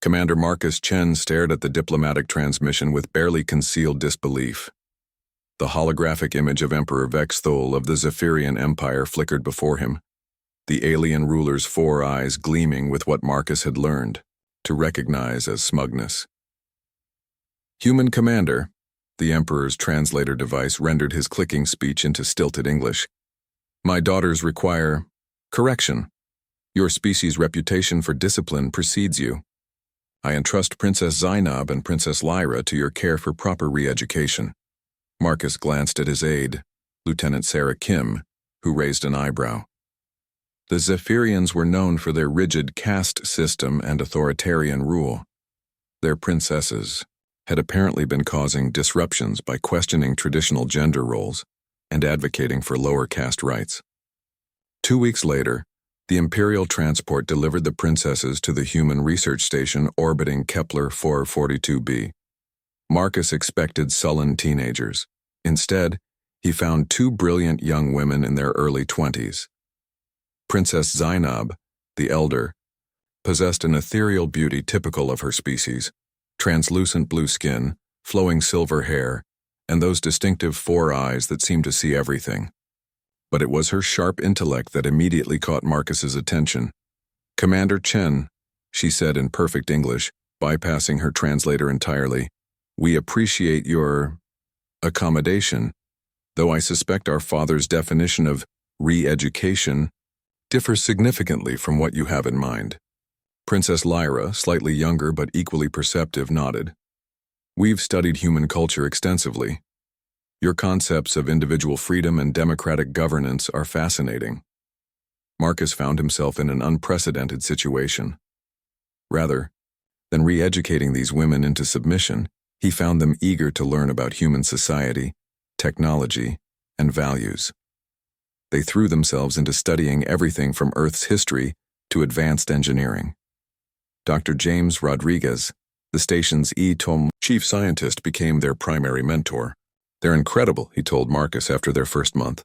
Commander Marcus Chen stared at the diplomatic transmission with barely concealed disbelief. The holographic image of Emperor Vexthol of the Zephyrian Empire flickered before him, the alien ruler's four eyes gleaming with what Marcus had learned to recognize as smugness. "Human Commander," the Emperor's translator device rendered his clicking speech into stilted English. "My daughters require correction. Your species' reputation for discipline precedes you. I entrust Princess Zainab and Princess Lyra to your care for proper re-education." Marcus glanced at his aide, Lieutenant Sarah Kim, who raised an eyebrow. The Zephyrians were known for their rigid caste system and authoritarian rule. Their princesses had apparently been causing disruptions by questioning traditional gender roles and advocating for lower caste rights. 2 weeks later, the Imperial transport delivered the princesses to the human research station orbiting Kepler 442b. Marcus expected sullen teenagers. Instead, he found 2 brilliant young women in their early 20s. Princess Zainab, the elder, possessed an ethereal beauty typical of her species, translucent blue skin, flowing silver hair, and those distinctive 4 eyes that seemed to see everything. But it was her sharp intellect that immediately caught Marcus's attention. "Commander Chen," she said in perfect English, bypassing her translator entirely, "we appreciate your accommodation, though I suspect our father's definition of re-education differs significantly from what you have in mind." Princess Lyra, slightly younger but equally perceptive, nodded. "We've studied human culture extensively. Your concepts of individual freedom and democratic governance are fascinating." Marcus found himself in an unprecedented situation. Rather than re-educating these women into submission, he found them eager to learn about human society, technology, and values. They threw themselves into studying everything from Earth's history to advanced engineering. Dr. James Rodriguez, the station's chief scientist, became their primary mentor. "They're incredible," he told Marcus after their first month.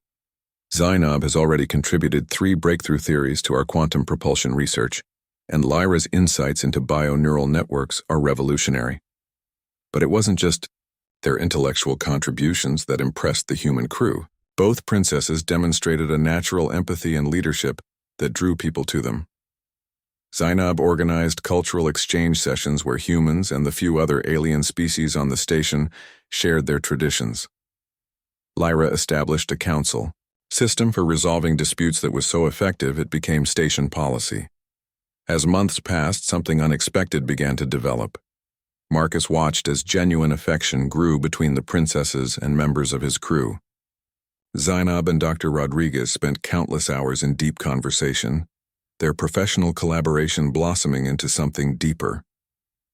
"Zainab has already contributed 3 breakthrough theories to our quantum propulsion research, and Lyra's insights into bio-neural networks are revolutionary." But it wasn't just their intellectual contributions that impressed the human crew. Both princesses demonstrated a natural empathy and leadership that drew people to them. Zainab organized cultural exchange sessions where humans and the few other alien species on the station shared their traditions. Lyra established a council system for resolving disputes that was so effective it became station policy. As months passed, something unexpected began to develop. Marcus watched as genuine affection grew between the princesses and members of his crew. Zainab and Dr. Rodriguez spent countless hours in deep conversation, their professional collaboration blossoming into something deeper.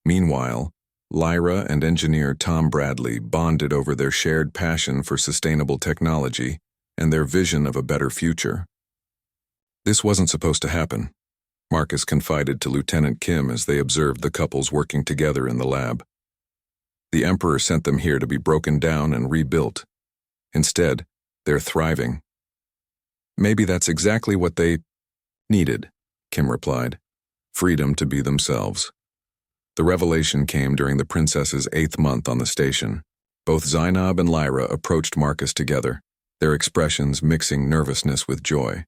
Meanwhile, Lyra and engineer Tom Bradley bonded over their shared passion for sustainable technology and their vision of a better future. "This wasn't supposed to happen," Marcus confided to Lieutenant Kim as they observed the couples working together in the lab. "The Emperor sent them here to be broken down and rebuilt. Instead, they're thriving." "Maybe that's exactly what they needed," Kim replied. "Freedom to be themselves." The revelation came during the princess's 8th month on the station. Both Zainab and Lyra approached Marcus together, their expressions mixing nervousness with joy.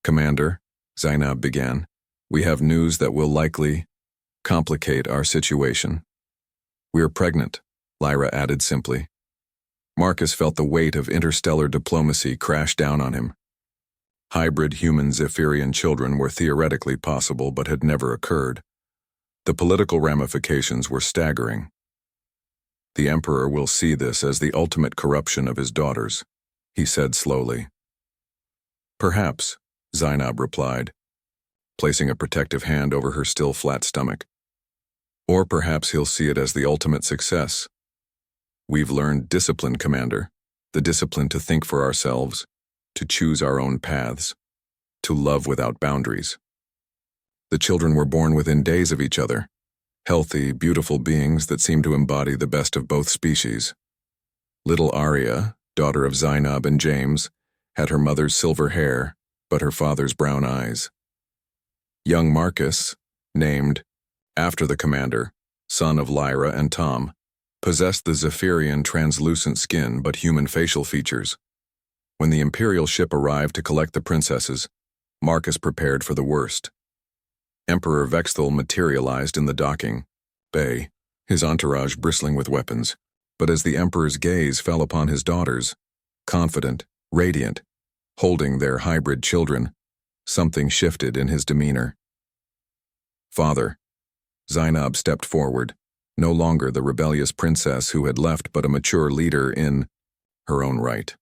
"Commander," Zainab began, "we have news that will likely complicate our situation." "We're pregnant," Lyra added simply. Marcus felt the weight of interstellar diplomacy crash down on him. Hybrid human Zephyrian children were theoretically possible but had never occurred. The political ramifications were staggering. "The Emperor will see this as the ultimate corruption of his daughters," he said slowly. "Perhaps," Zainab replied, placing a protective hand over her still flat stomach. "Or perhaps he'll see it as the ultimate success. We've learned discipline, Commander, the discipline to think for ourselves, to choose our own paths, to love without boundaries." The children were born within days of each other, healthy, beautiful beings that seemed to embody the best of both species. Little Arya, daughter of Zainab and James, had her mother's silver hair, but her father's brown eyes. Young Marcus, named After the commander, son of Lyra and Tom, possessed the Zephyrian translucent skin but human facial features. When the Imperial ship arrived to collect the princesses, Marcus prepared for the worst. Emperor Vexthul materialized in the docking bay, his entourage bristling with weapons, but as the Emperor's gaze fell upon his daughters, confident, radiant, holding their hybrid children, something shifted in his demeanor. Father, Zainab stepped forward, no longer the rebellious princess who had left but a mature leader in her own right.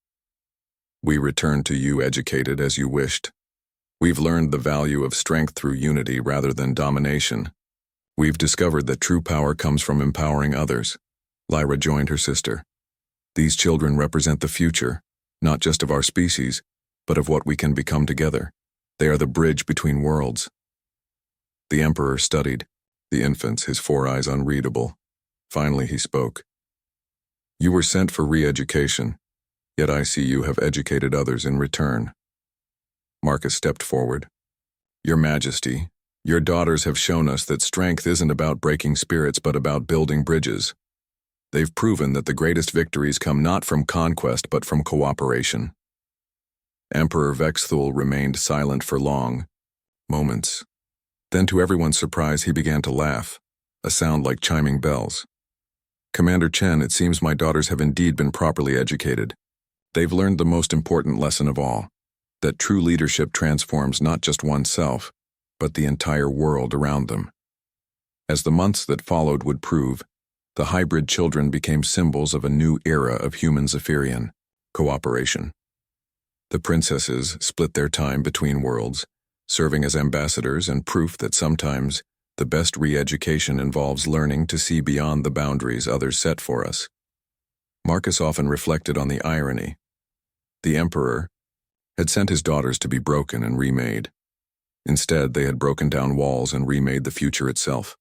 We return to you educated as you wished. We've learned the value of strength through unity rather than domination. We've discovered that true power comes from empowering others. Lyra joined her sister. These children represent the future, not just of our species, but of what we can become together. They are the bridge between worlds. The Emperor studied the infants, his 4 eyes unreadable. Finally he spoke. You were sent for re-education, yet I see you have educated others in return. Marcus stepped forward. Your Majesty, your daughters have shown us that strength isn't about breaking spirits but about building bridges. They've proven that the greatest victories come not from conquest but from cooperation. Emperor Vexthul remained silent for long moments. Then to everyone's surprise he began to laugh, a sound like chiming bells. Commander Chen, it seems my daughters have indeed been properly educated. They've learned the most important lesson of all, that true leadership transforms not just oneself, but the entire world around them. As the months that followed would prove, the hybrid children became symbols of a new era of human Zephyrian cooperation. The princesses split their time between worlds, serving as ambassadors and proof that sometimes the best re-education involves learning to see beyond the boundaries others set for us. Marcus often reflected on the irony. The Emperor had sent his daughters to be broken and remade. Instead, they had broken down walls and remade the future itself.